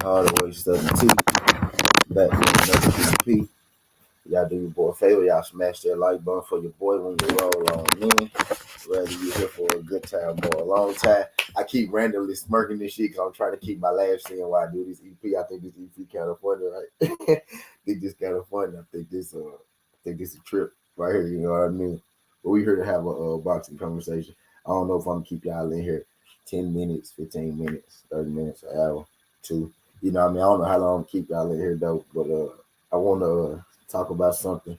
all the way Southern T. Back with another GP. Y'all do your boy a favor. Y'all smash that like button for your boy when you roll on in. Whether you here for a good time or a long time. I keep randomly smirking this shit because I'm trying to keep my laughs in while I do this EP. I think this EP kind of funny, right? I think this kind of funny. I think this a trip right here. You know what I mean? But we here to have a boxing conversation. I don't know if I'm gonna keep y'all in here 10 minutes, 15 minutes, 30 minutes, an hour, 2. You know what I mean? I don't know how long to keep y'all in here though, but I want to talk about something.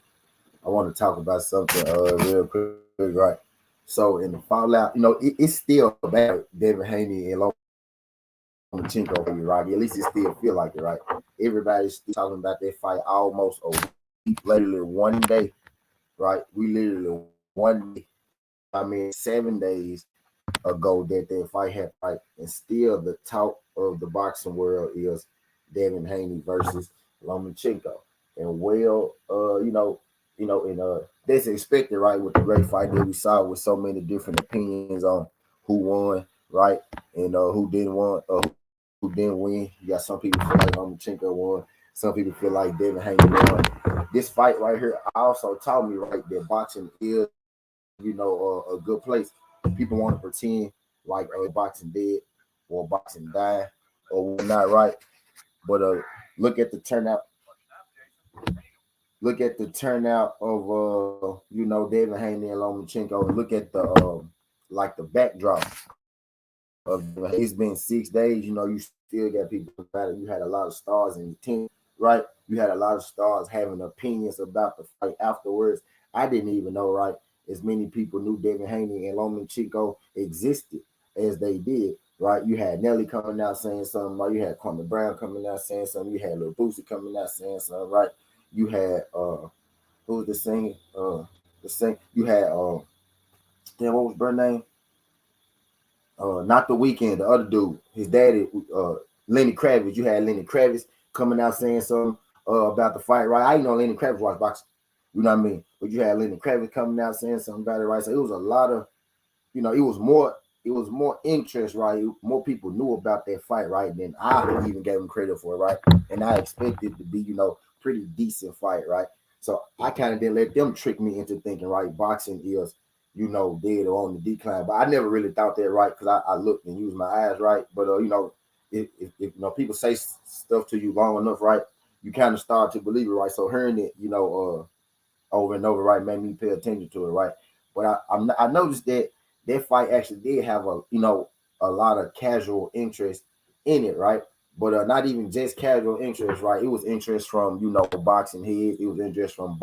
I want to talk about something real quick, right? So in the fallout, it's still bad. Devin Haney and Lomachenko, right? At least it still feel like it, right? Everybody's still talking about that fight almost a week, literally one day, right? We literally 1 day. 7 days ago that fight happened, right? And still the talk of the boxing world is Devin Haney versus Lomachenko. And that's expected, right? With the great fight that we saw with so many different opinions on who won, right? And who didn't win. You got some people feel like Lomachenko won. Some people feel like Devin Haney won. This fight right here also taught me, right, that boxing is, a good place. People want to pretend like boxing dead or boxing died or not, right? But look at the turnout. Look at the turnout of Devin Haney and Lomachenko, and look at the backdrop of it's been 6 days. You still got people about it. You had a lot of stars in the team, right? You had a lot of stars having opinions about the fight afterwards. I didn't even know, right? As many people knew Devin Haney and Lomachenko existed as they did, right? You had Nelly coming out saying something, right? You had Kwame Brown coming out saying something. You had Lil Boosie coming out saying something, right? You had who was the singer? You had what was her name? Not The Weeknd, the other dude, his daddy, Lenny Kravitz. You had Lenny Kravitz coming out saying something about the fight, right? I didn't know Lenny Kravitz watched boxing. You know what I mean? But you had Lenny Kravitz coming out saying something about it, right? So it was a lot of, it was more interest, right? More people knew about that fight, right? Than I even gave them credit for, right? And I expected it to be, pretty decent fight, right? So I kind of didn't let them trick me into thinking, right, boxing is, dead or on the decline. But I never really thought that, right? Because I looked and used my eyes, right? But if people say stuff to you long enough, right, you kind of start to believe it, right? So hearing it, over and over, right, made me pay attention to it, right? But I noticed that fight actually did have a lot of casual interest in it, right? But not even just casual interest, right? It was interest from boxing heads. It was interest from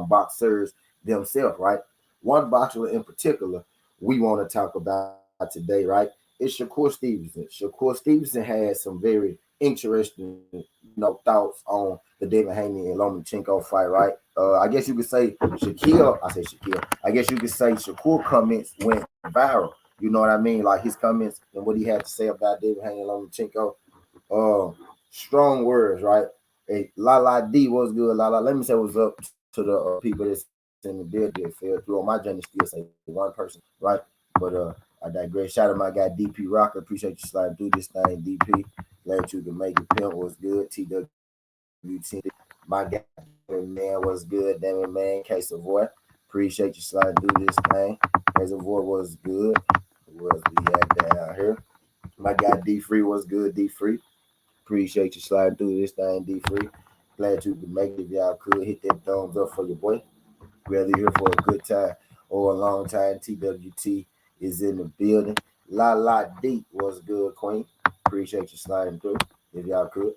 boxers themselves, right? One boxer in particular we want to talk about today, right? It's Shakur Stevenson. Shakur Stevenson had some very interesting, thoughts on the Devin Haney and Lomachenko fight, right? I guess you could say Shakur. I guess you could say Shakur comments went viral. You know what I mean? Like his comments and what he had to say about Devin Haney and Lomachenko. Strong words, right? Hey, La D was good. La. Let me say what's up to the people that's in the building. Fell through on my journey. Still say one person, right? But I digress. Shout out my guy DP Rocker. Appreciate you sliding through this thing, DP. Glad you can make it. Pimp was good. TWT. My guy, man, was good. Damn it, man. Case of Void. Appreciate you sliding through this thing. Case of Void was good. Who else we had down here? My guy D Free was good. D Free. Appreciate you sliding through this thing, D Free. Glad you could make it. If y'all could hit that thumbs up for your boy. Whether you're here for a good time or a long time, TWT is in the building. La D was good, Queen. Appreciate you sliding through. If y'all could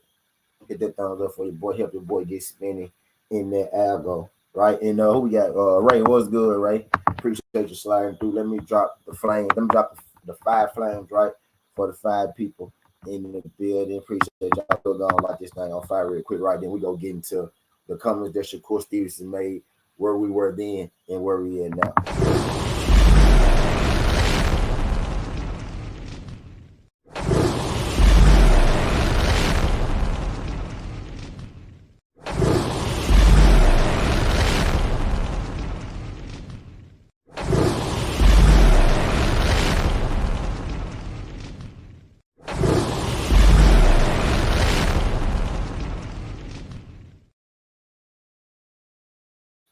hit that thumbs up for your boy. Help your boy get spinning in that algo, right? And who we got? Ray was good, Ray. Appreciate you sliding through. Let me drop the flames. Let me drop the 5 flames, right, for the 5 people in the building. Appreciate y'all. Still gonna light this thing on fire real quick, right? Then we go get into the comments that Shakur Stevenson made, where we were then and where we are now.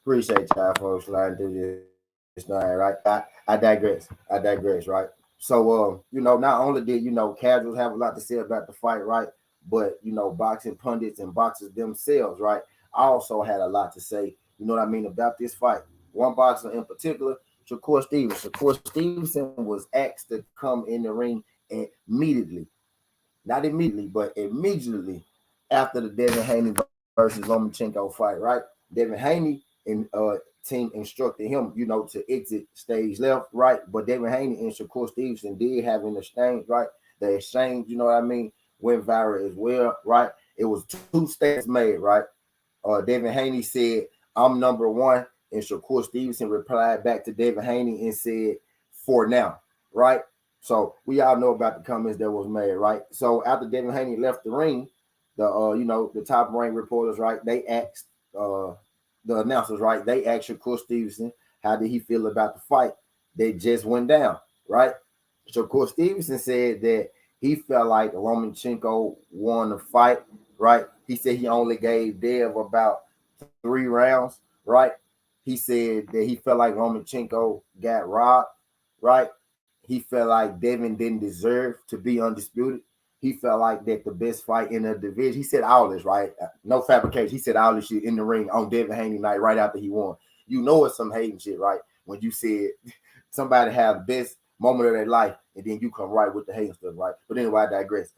Appreciate y'all folks sliding through this thing, right? I digress, right? So, not only did casuals have a lot to say about the fight, right? But boxing pundits and boxers themselves, right? Also had a lot to say. You know what I mean about this fight. One boxer in particular, Shakur Stevens. Shakur Stevenson was asked to come in the ring and immediately, not immediately, but immediately after the Devin Haney versus Lomachenko fight, right? Devin Haney and team instructed him, to exit stage left, right? But Devin Haney and Shakur Stevenson did have an exchange, right? The exchange, you know what I mean, went viral as well, right? It was two statements made, right? Devin Haney said, "I'm number one," and Shakur Stevenson replied back to Devin Haney and said, "For now," right? So we all know about the comments that was made, right? So after Devin Haney left the ring, the top ranked reporters, right? They asked the announcers, right? They asked Shakur Stevenson, how did he feel about the fight that just went down, right? Shakur Stevenson said that he felt like Lomachenko won the fight, right? He said he only gave Dev about 3 rounds, right? He said that he felt like Lomachenko got robbed, right? He felt like Devin didn't deserve to be undisputed. He felt like that the best fight in the division. He said all this, right? No fabrication. He said all this shit in the ring on Devin Haney night right after he won. You know it's some hating shit, right? When you said somebody have the best moment of their life and then you come right with the hating stuff, right? But anyway, I digress.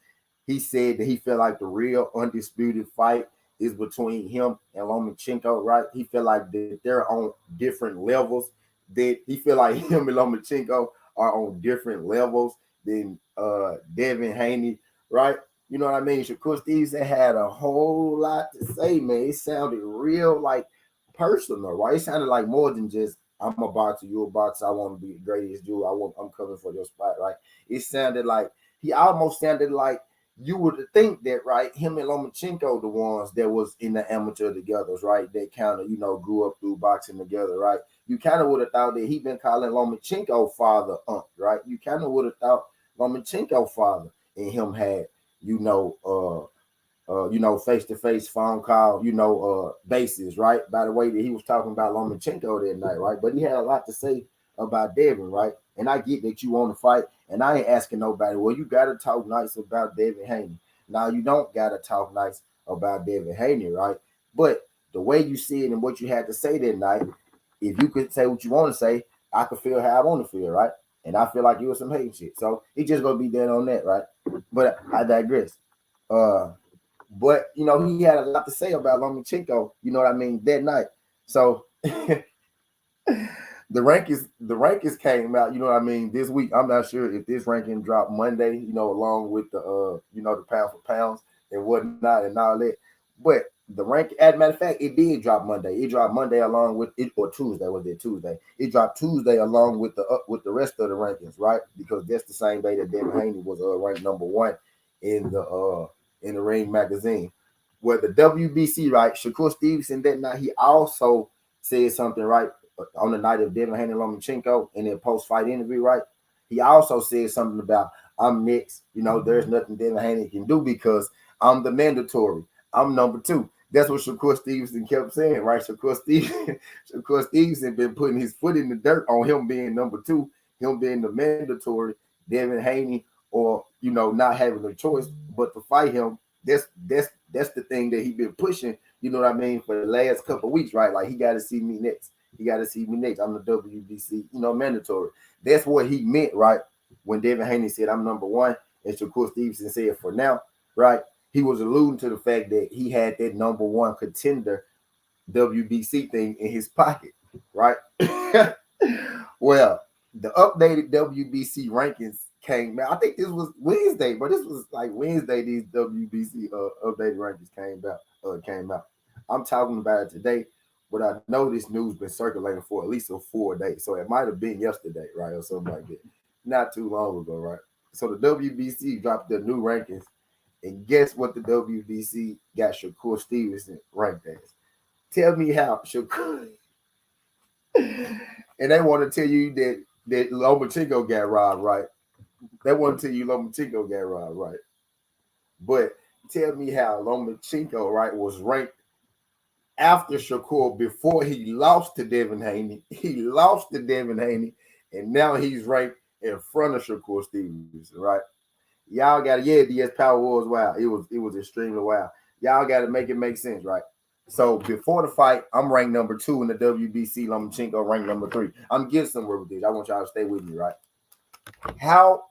He said that he felt like the real undisputed fight is between him and Lomachenko, right? He felt like that they're on different levels. That he feel like him and Lomachenko are on different levels than Devin Haney, right? You know what I mean? Shakur Stevenson had a whole lot to say, man. It sounded real like personal, right? It sounded like more than just I'm a boxer, you're a boxer, I want to be the greatest dude. I'm coming for your spot, right? It sounded like he almost sounded like you would think that, right? Him and Lomachenko, the ones that was in the amateur together, right? They kind of, grew up through boxing together, right? You kind of would have thought that he been calling Lomachenko father, right? You kind of would have thought Lomachenko father and him had, face to face phone call, basis, right? By the way that he was talking about Lomachenko that night, right? But he had a lot to say about Devin, right? And I get that you want to fight, and I ain't asking nobody. Well, you gotta talk nice about Devin Haney. Now you don't gotta talk nice about Devin Haney, right? But the way you see it and what you had to say that night, if you could say what you want to say, I could feel how I want to feel, right? And I feel like you was some hate shit. So he just gonna be dead on that, right? But I digress. Uh, but he had a lot to say about Lomachenko. You know what I mean that night. So the rankings came out. You know what I mean this week. I'm not sure if this ranking dropped Monday. Along with the the pound for pounds and whatnot and all that. But the rank, as a matter of fact, it did drop Monday. It dropped Monday along with it, or Tuesday. Was it Tuesday? It dropped Tuesday along with the rest of the rankings, right? Because that's the same day that Devin Haney was ranked number one in the Ring magazine. Where the WBC, right? Shakur Stevenson that night, he also said something, right? On the night of Devin Haney Lomachenko in their post fight interview, right? He also said something about I'm next. There's nothing Devin Haney can do because I'm the mandatory. I'm number two. That's what Shakur Stevenson kept saying, right? Shakur Stevenson been putting his foot in the dirt on him being number two, him being the mandatory, Devin Haney, or not having a choice but to fight him. That's the thing that he been pushing. You know what I mean for the last couple of weeks, right? Like he got to see me next. He got to see me next. I'm the WBC, mandatory. That's what he meant, right? When Devin Haney said I'm number one, and Shakur Stevenson said for now, right? He was alluding to the fact that he had that number one contender WBC thing in his pocket, right? Well, the updated WBC rankings came out. I think this was Wednesday, but this was like Wednesday. These WBC updated rankings came out. I'm talking about it today, but I know this news been circulating for at least 4 days, so it might have been yesterday, right, or something like that. Not too long ago, right? So the WBC dropped their new rankings, and guess what? The WBC got Shakur Stevenson ranked as. Tell me how Shakur. And they want to tell you that Lomachenko got robbed, right? They want to tell you Lomachenko got robbed, right? But tell me how Lomachenko, right, was ranked after Shakur, before he lost to Devin Haney. He lost to Devin Haney, and now he's ranked in front of Shakur Stevenson, right? Y'all got to, yeah, DS Power was wild. It was extremely wild. Y'all got to make it make sense, right? So before the fight, I'm ranked number 2 in the WBC. Lomachenko ranked number 3. I'm getting somewhere with this. I want y'all to stay with me, right? How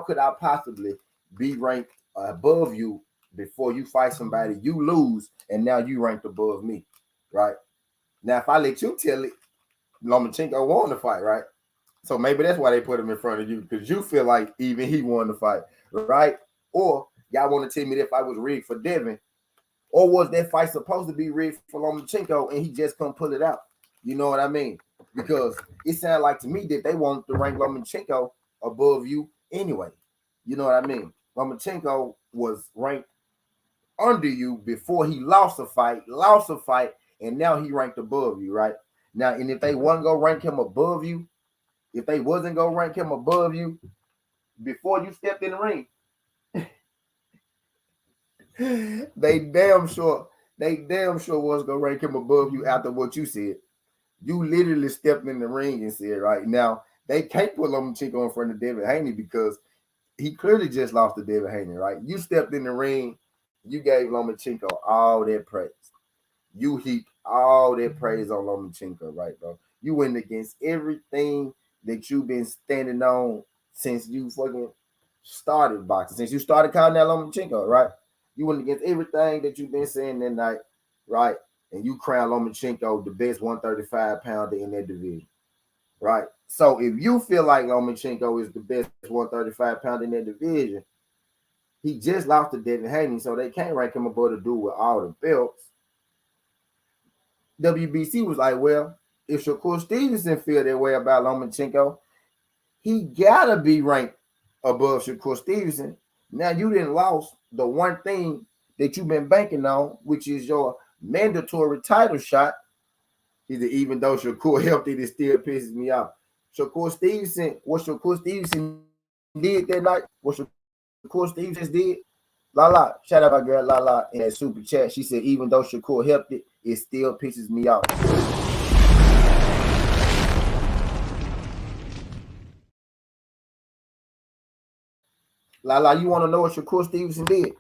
could I possibly be ranked above you before you fight somebody, you lose, and now you ranked above me, right? Now, if I let you tell it, Lomachenko won the fight, right? So maybe that's why they put him in front of you, because you feel like even he won the fight, right? Or y'all want to tell me that fight was rigged for Devin, or was that fight supposed to be rigged for Lomachenko and he just couldn't pull it out? You know what I mean? Because it sounded like to me that they wanted to rank Lomachenko above you anyway. You know what I mean? Lomachenko was ranked under you before he lost a fight, and now he ranked above you, right? Now, and if they wasn't gonna rank him above you, if they wasn't gonna rank him above you before you stepped in the ring, they damn sure was gonna rank him above you after what you said. You literally stepped in the ring and said, right now, they can't put Lomachenko in front of Devin Haney because he clearly just lost to Devin Haney, right? You stepped in the ring, you gave Lomachenko all that praise. You heaped all that praise on Lomachenko, right, bro? You went against everything that you've been standing on since you fucking started boxing, since you started calling out Lomachenko, right? You went against everything that you've been saying that night, right? And you crowned Lomachenko the best 135 pounder in that division, right? So if you feel like Lomachenko is the best 135 pounder in that division, he just lost to Devin Haney, so they can't rank him above the dude with all the belts. WBC was like, well, if Shakur Stevenson feel that way about Lomachenko, he gotta be ranked above Shakur Stevenson. Now you didn't lost the one thing that you've been banking on, which is your mandatory title shot. Even though Shakur helped it still pisses me off. What Shakur Stevenson did that night, what Shakur Stevenson did, Lala, shout out my girl Lala in that super chat. She said, even though Shakur helped it still pisses me off. Lala, you want to know what Shakur Stevenson did?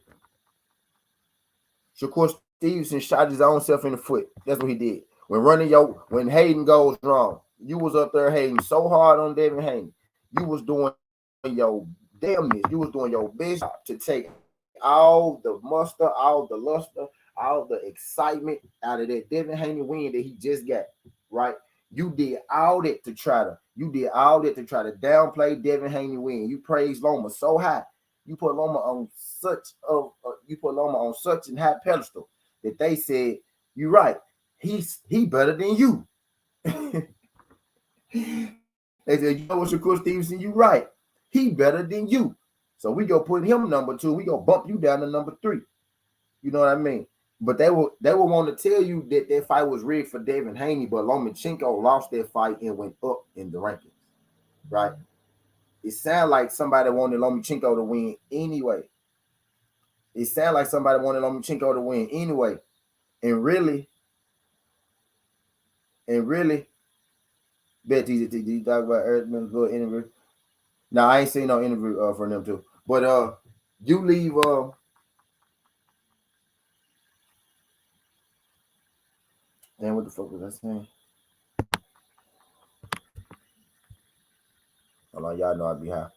Shakur Stevenson shot his own self in the foot. That's what he did. When Hayden goes wrong, you was up there hating so hard on Devin Haney. You was doing your damnness. You was doing your best to take all the muster, all the luster, all the excitement out of that Devin Haney win that he just got, right? You did all that to try to downplay Devin Haney win. You praised Loma so high. You put Loma on such a high pedestal that they said, you're right, he better than you. They said, you know what, Shakur Stevenson, you right. He better than you. So we go put him number 2. We go bump you down to number 3. You know what I mean? But they will want to tell you that fight was rigged for Devin Haney, but Lomachenko lost that fight and went up in the rankings, right? It sounded like somebody wanted Lomachenko to win anyway. And really, Betty, did you talk about Earthman's good interview? No, I ain't seen no interview from them too. But you leave damn, what the fuck was I saying? Hold on, y'all know I be high.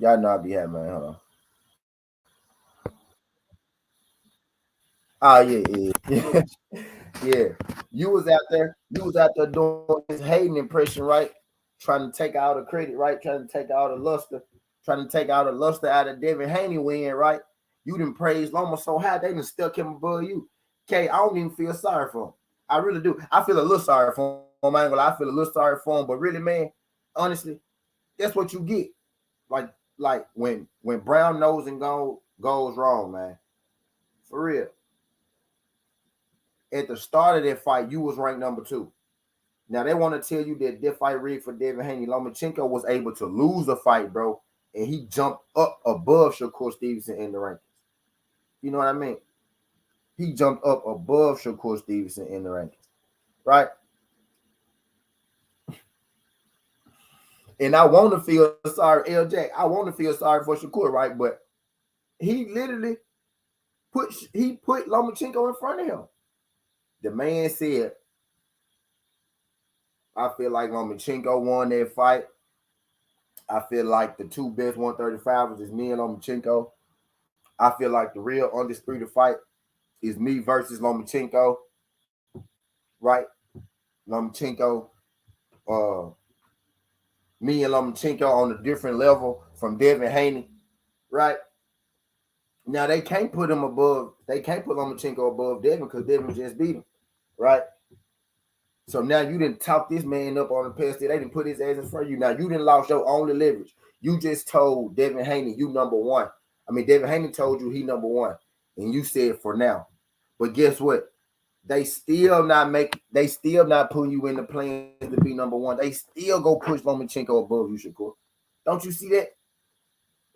Y'all know I be high, man. Hold on. Oh yeah. Yeah. You was out there doing this Hayden impression, right? Trying to take all the credit, right? Trying to take all the luster out of Devin Haney win, right? You didn't praise Loma so high, they done stuck him above you. Okay, I don't even feel sorry for him. I really do. I feel a little sorry for him. I feel a little sorry for him, but really, man, honestly, that's what you get. Like when brown nose and goes wrong, man. For real. At the start of that fight, you was ranked number 2. Now they want to tell you that fight rigged for Devin Haney. Lomachenko was able to lose the fight, bro, and he jumped up above Shakur Stevenson in the rankings. You know what I mean? He jumped up above Shakur Stevenson in the rankings, right? And I want to feel sorry, LJ. I want to feel sorry for Shakur, right? But he literally put Lomachenko in front of him. The man said, I feel like Lomachenko won that fight. I feel like the two best 135ers is me and Lomachenko. I feel like the real undisputed fight is me versus Lomachenko, right? Lomachenko, me and Lomachenko on a different level from Devin Haney, right? Now they can't put Lomachenko above Devin because Devin just beat him, right? So now you didn't talk this man up on the pedestal. They didn't put his ass in front of you. Now you didn't lost your only leverage. You just told Devin Haney you number one. I mean, Devin Haney told you he number one, and you said for now. But guess what? They still not putting you in the plans to be number one. They still go push Lomachenko above you, Shakur. Don't you see that?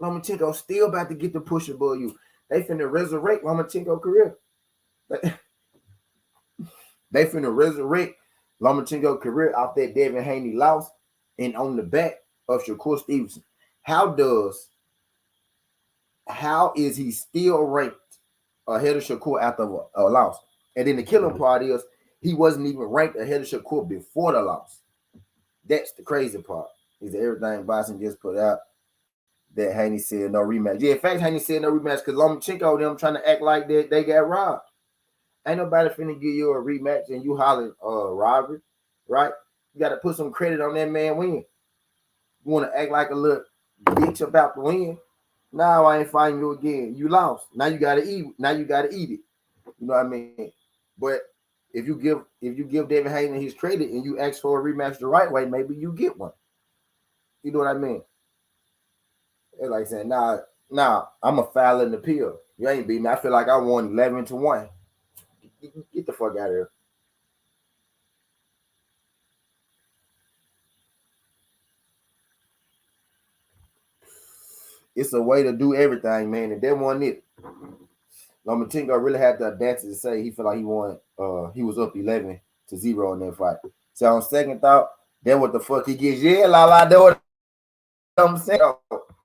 Lomachenko still about to get the push above you. They finna resurrect Lomachenko's career. They finna resurrect Lomachenko's career off that Devin Haney loss and on the back of Shakur Stevenson. How is he still ranked ahead of Shakur after a loss? And then the killing part is he wasn't even ranked ahead of Shakur before the loss. That's the crazy part. Is everything Boston just put out that Haney said no rematch. Yeah, in fact, Haney said no rematch because Lomachenko them trying to act like they got robbed. Ain't nobody finna give you a rematch and you hollering robbery, right? You got to put some credit on that man win. You want to act like a little bitch about the win? Now I ain't fighting you again. You lost. Now you gotta eat. Now you gotta eat it. You know what I mean? But if you give Devin Haney his credit and you ask for a rematch the right way, maybe you get one. You know what I mean? It's like saying, nah, I'm a foul in the pill. You ain't beat me. I feel like I won 11-1. Get the fuck out of here. It's a way to do everything, man, and that wasn't it. Lomachenko really had the audacity to say he felt like he won. He was up 11-0 in that fight. So on second thought, then what the fuck he gets? Yeah, that what I'm saying.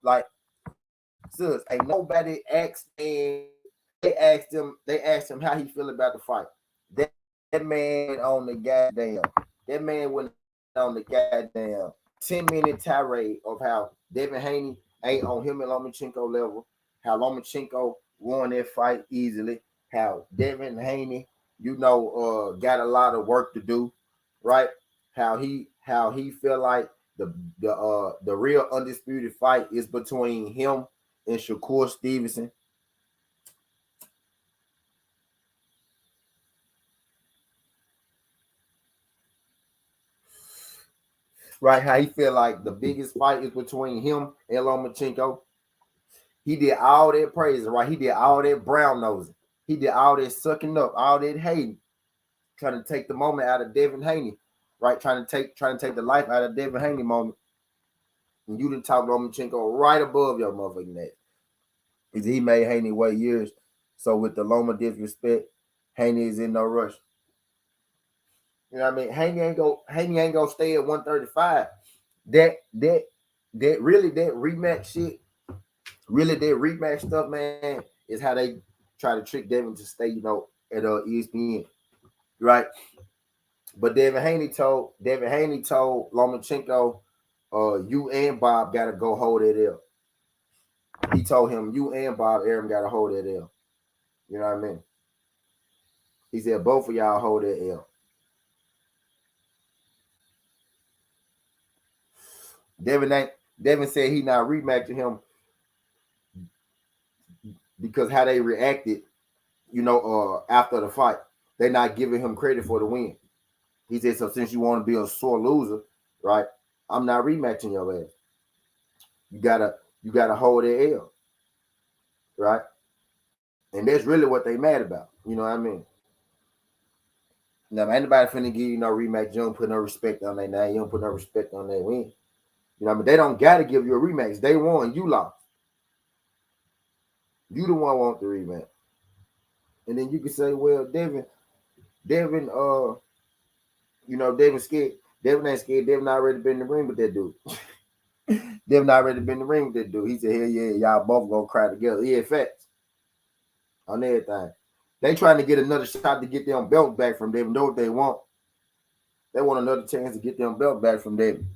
Like, sis, ain't nobody asked him. They asked him how he feel about the fight. That man on the goddamn. That man went on the goddamn 10-minute tirade of how Devin Haney ain't on him and Lomachenko level. How Lomachenko won that fight easily. How Devin Haney, got a lot of work to do, right? How he feel like the real undisputed fight is between him and Shakur Stevenson. Right, how he feel like the biggest fight is between him and Lomachenko. He did all that praising, right? He did all that brown nosing. He did all that sucking up, all that hating, trying to take the moment out of Devin Haney, right? Trying to take the life out of Devin Haney moment. And you didn't talk Lomachenko right above your motherfucking ass. He made Haney wait years. So with the Loma disrespect, Haney is in no rush. You know what I mean? Haney ain't gonna stay at 135. That rematch shit, really that rematch stuff, man, is how they try to trick Devin to stay, at ESPN, right? But Devin Haney told Lomachenko, you and Bob gotta go hold that L. He told him, you and Bob Arum gotta hold that L. You know what I mean? He said both of y'all hold that L. Devin said he not rematching him because how they reacted, after the fight, they're not giving him credit for the win. He said, so since you want to be a sore loser, right? I'm not rematching your ass. You gotta hold that L, right? And that's really what they mad about. You know what I mean? Now, anybody finna give you no rematch, you don't put no respect on their name. You don't put no respect on their win. You know what I mean? They don't got to give you a rematch. They won, you lost. You the one want the rematch. And then you can say, well, Devin, Devin scared. Devin ain't scared. Devin already been in the ring with that dude. Devin already been in the ring with that dude. He said, hell yeah, y'all both gonna cry together. Yeah, facts. On everything. They trying to get another shot to get them belt back from Devin. Know what they want? They want another chance to get them belt back from Devin.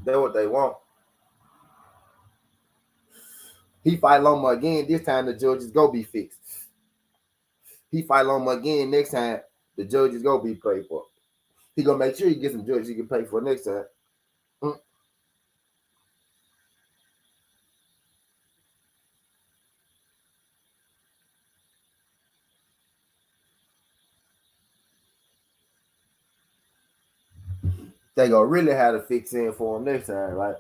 That's what they want. He fight Loma again. This time the judges go be fixed. He fight Loma again next time. The judges go be paid for. He gonna make sure he gets some judges he can pay for next time. They gonna really have to fix in for him next time, right?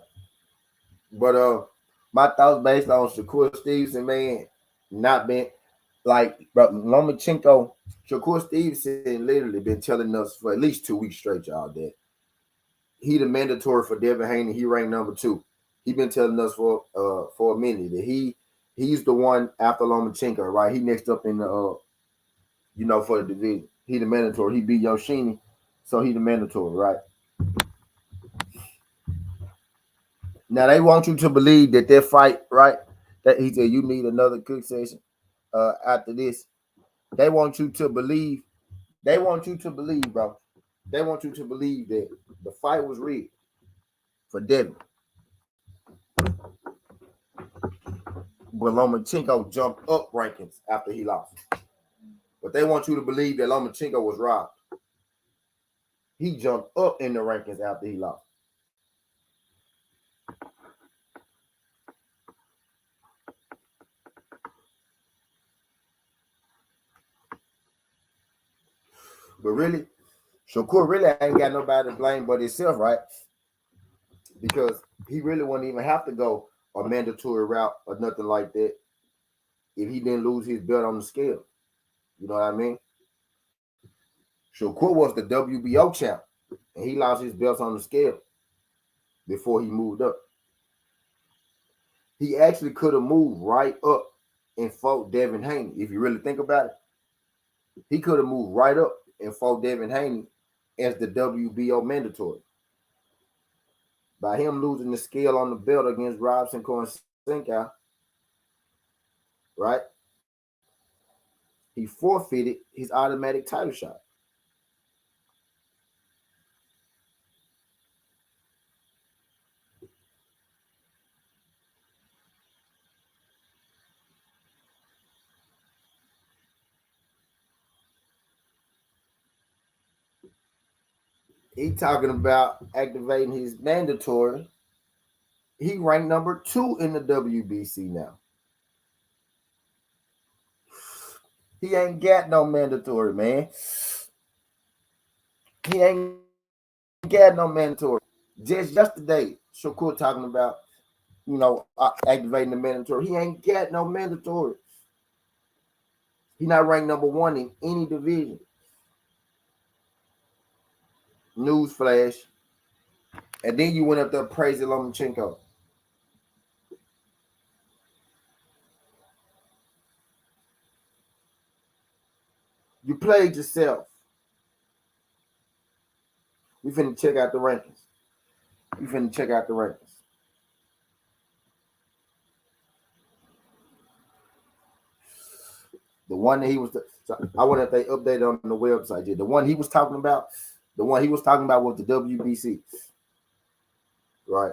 But my thoughts based on Shakur Stevenson, man, not been like Lomachenko. Shakur Stevenson literally been telling us for at least 2 weeks straight, y'all, that he the mandatory for Devin Haney. He ranked number 2. He been telling us for a minute that he's the one after Lomachenko, right? He next up in the for the division. He the mandatory. He beat Yoshini, so he the mandatory, right? Now they want you to believe that fight, right? That he said you need another cook session after this. They want you to believe. They want you to believe, bro. They want you to believe that the fight was rigged for Devin. But Lomachenko jumped up rankings after he lost. But they want you to believe that Lomachenko was robbed. He jumped up in the rankings after he lost. But really, Shakur really ain't got nobody to blame but himself, right? Because he really wouldn't even have to go a mandatory route or nothing like that if he didn't lose his belt on the scale. You know what I mean? Shakur was the WBO champ, and he lost his belts on the scale before he moved up. He actually could have moved right up and fought Devin Haney. If you really think about it, he could have moved right up and fought Devin Haney as the WBO mandatory. By him losing the scale on the belt against Robson Korsenka, right? He forfeited his automatic title shot. He talking about activating his mandatory. He ranked number 2 in the WBC now. He ain't got no mandatory, man. He ain't got no mandatory. Just yesterday, Shakur talking about, activating the mandatory. He ain't got no mandatory. He not ranked number 1 in any division. Newsflash. And then you went up there praising Lomachenko. You played yourself. We finna check out the rankings. The one that he was, I wonder if they updated on the website yet. The one he was talking about was the WBC, right?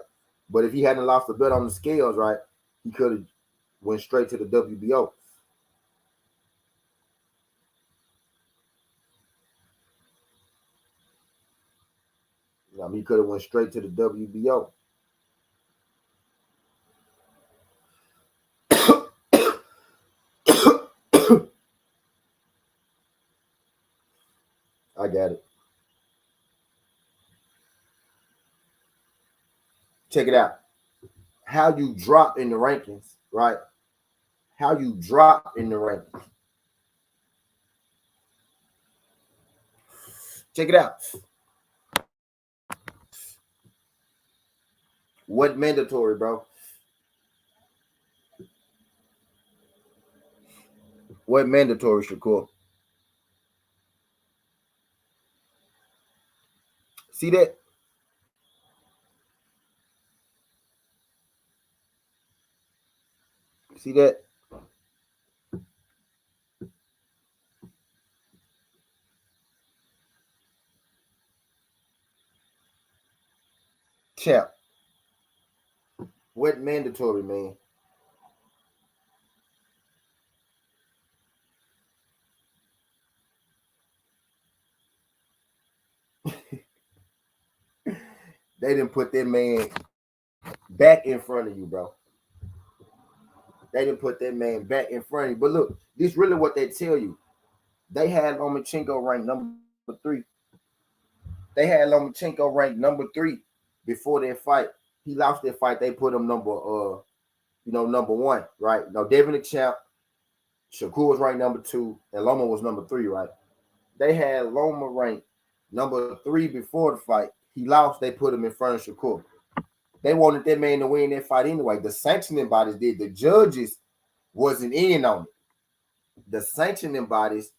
But if he hadn't lost the bet on the scales, right, he could have went straight to the WBO. He could have went straight to the WBO. I got it. Check it out. How you drop in the rankings, right? How you drop in the rankings. Check it out. What mandatory, bro? What mandatory, Shakur? See that? See that? Champ. What mandatory, man? They didn't put that man back in front of you, bro. They didn't put that man back in front of you. But look, this really what they tell you. They had Lomachenko ranked number 3. They had Lomachenko ranked number 3 before that fight. He lost that fight. They put him number 1, right? Now Devin the champ, Shakur was ranked number 2, and Loma was number 3, right? They had Loma ranked number 3 before the fight. He lost. They put him in front of Shakur. They wanted that man to win that fight anyway. The sanctioning bodies did. The judges wasn't in on it. The sanctioning bodies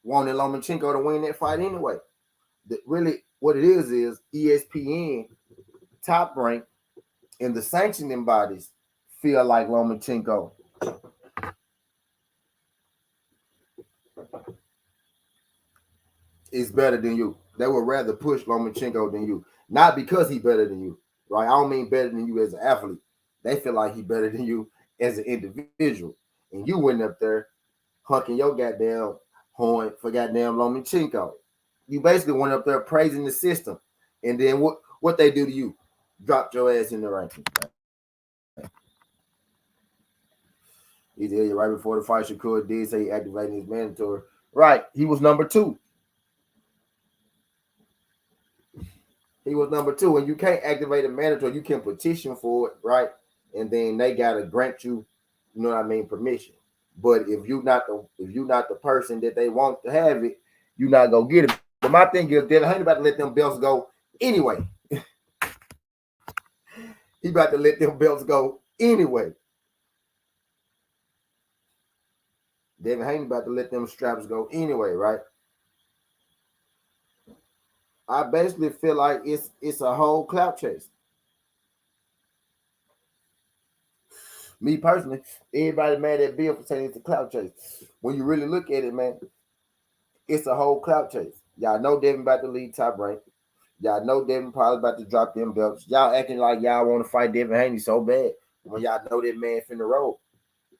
wanted Lomachenko to win that fight anyway. Really, what it is ESPN top rank and the sanctioning bodies feel like Lomachenko is better than you. They would rather push Lomachenko than you. Not because he's better than you, right? I don't mean better than you as an athlete. They feel like he's better than you as an individual. And you went up there honking your goddamn horn for goddamn Lomachenko. You basically went up there praising the system. And then what they do to you? Dropped your ass in the rankings. He did right before the fight. Shakur did say he activated his mandatory. Right. He was number 2. He was number 2. And you can't activate a mandatory. You can petition for it, right? And then they gotta grant you, you know what I mean, permission. But if you're not the person that they want to have it, you're not gonna get it. But my thing is, Devin ain't about to let them belts go anyway. He about to let them belts go anyway. Devin ain't about to let them straps go anyway, right? I basically feel like it's a whole clout chase. Me personally, everybody mad at Bill for saying it's a clout chase. When you really look at it, man, it's a whole clout chase. Y'all know Devin about to lead top rank. Y'all know Devin probably about to drop them belts. Y'all acting like y'all want to fight Devin Haney so bad when y'all know that man finna roll.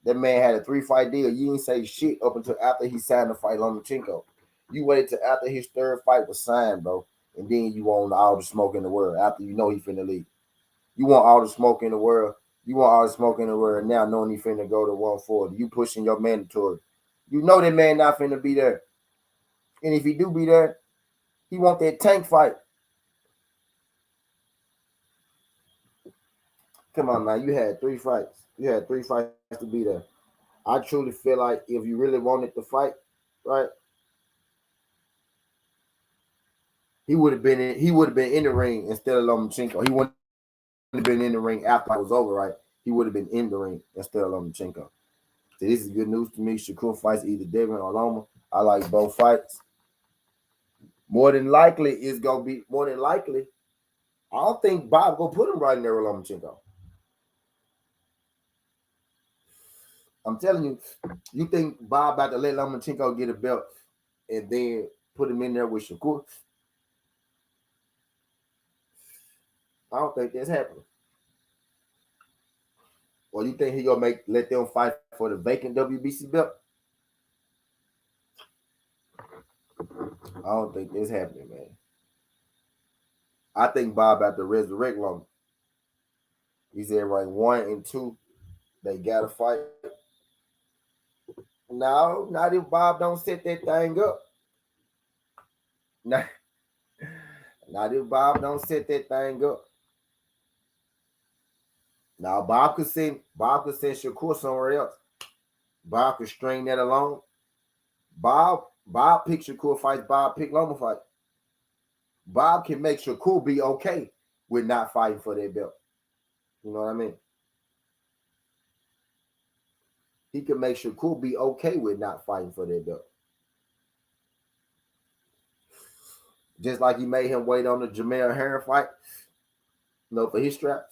That man had a 3-fight deal. You didn't say shit up until after he signed to fight Lomachenko. You waited till after his 3rd fight was signed, bro. And then you want all the smoke in the world after you know he finna leave. You want all the smoke in the world. You want all the smoke in the world now knowing he finna go to 140. You pushing your mandatory. You know that man not finna be there. And if he do be there, he want that tank fight. Come on, man. You had 3 fights. You had 3 fights to be there. I truly feel like if you really wanted to fight, right, he would have been in the ring instead of Lomachenko. He wouldn't have been in the ring after it was over, right? He would have been in the ring instead of Lomachenko. So this is good news to me. Shakur fights either Devin or Loma. I like both fights. More than likely, I don't think Bob gonna put him right in there with Lomachenko. I'm telling you, you think Bob about to let Lomachenko get a belt and then put him in there with Shakur? I don't think that's happening. Or you think he gonna let them fight for the vacant WBC belt? I don't think that's happening, man. I think Bob about to resurrect Loma. He said right 1 and 2, they gotta fight. No, not if Bob don't set that thing up. Not, not if Bob don't set that thing up. Now Bob could send Shakur somewhere else. Bob could string that along. Bob pick Shakur fights. Bob pick Loma fight. Bob can make Shakur be okay with not fighting for that belt. You know what I mean? He could make Shakur be okay with not fighting for that belt. Just like he made him wait on the Jamel Herring fight, for his strap.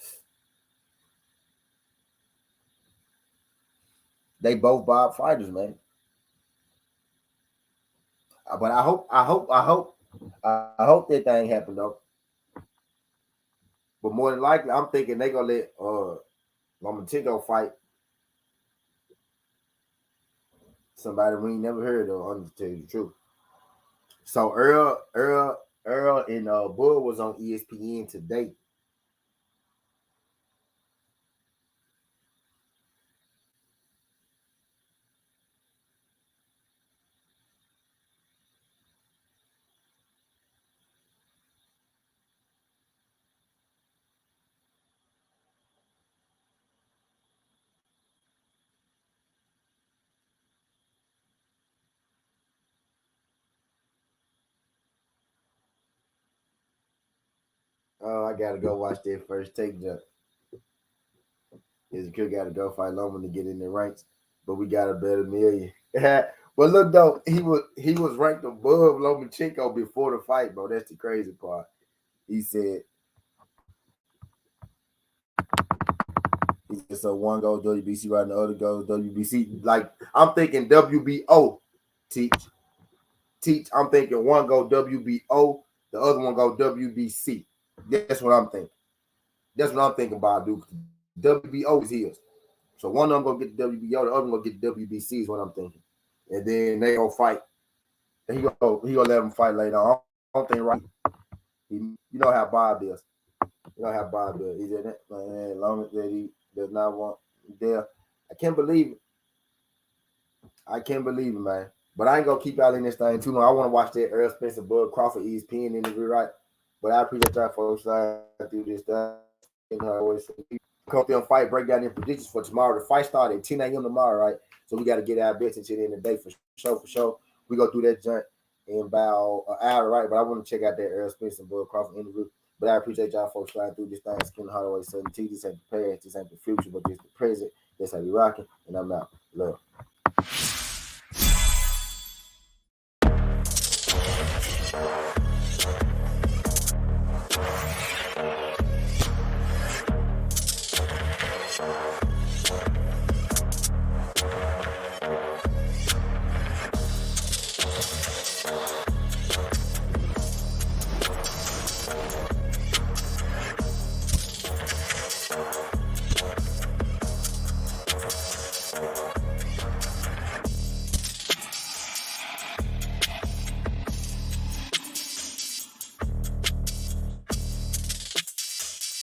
They both Bob fighters, man. But I hope that thing happened though. But more than likely, I'm thinking they gonna let Lomachenko fight somebody we ain't never heard of, to tell you the truth. So Earl and Bull was on ESPN today. Oh, I gotta go watch that first take jump. His kid gotta go fight Loma to get in the ranks, but we got a better million. But look though, he was ranked above Lomachenko before the fight, bro. That's the crazy part. He said so one goes WBC right, and the other goes WBC. Like I'm thinking WBO, teach. I'm thinking one go WBO, the other one go WBC. That's what I'm thinking. That's what I'm thinking about, dude. WBO is his. So one of them gonna get the WBO, the other one gonna get the WBC is what I'm thinking. And then they gonna fight. And he gonna let them fight later on. I don't think right. You know how Bob is. You know how Bob is. He's in it. As long as that he does not want there. I can't believe it, man. But I ain't gonna keep y'all in this thing too long. I want to watch that Earl Spencer Bud Crawford ESPN interview, right? But I appreciate y'all folks through this stuff. Come through and fight, break down their predictions for tomorrow. The fight started at 10 a.m. tomorrow, right? So we got to get our bets and shit in the day for sure. We go through that joint in about an hour, right? But I want to check out that Earl Spencer Bud Crawford interview. But I appreciate y'all folks flying through this thing. Skin Hardaway 17. This ain't the past, this ain't the future, but this the present. That's how we rocking. And I'm out. Love.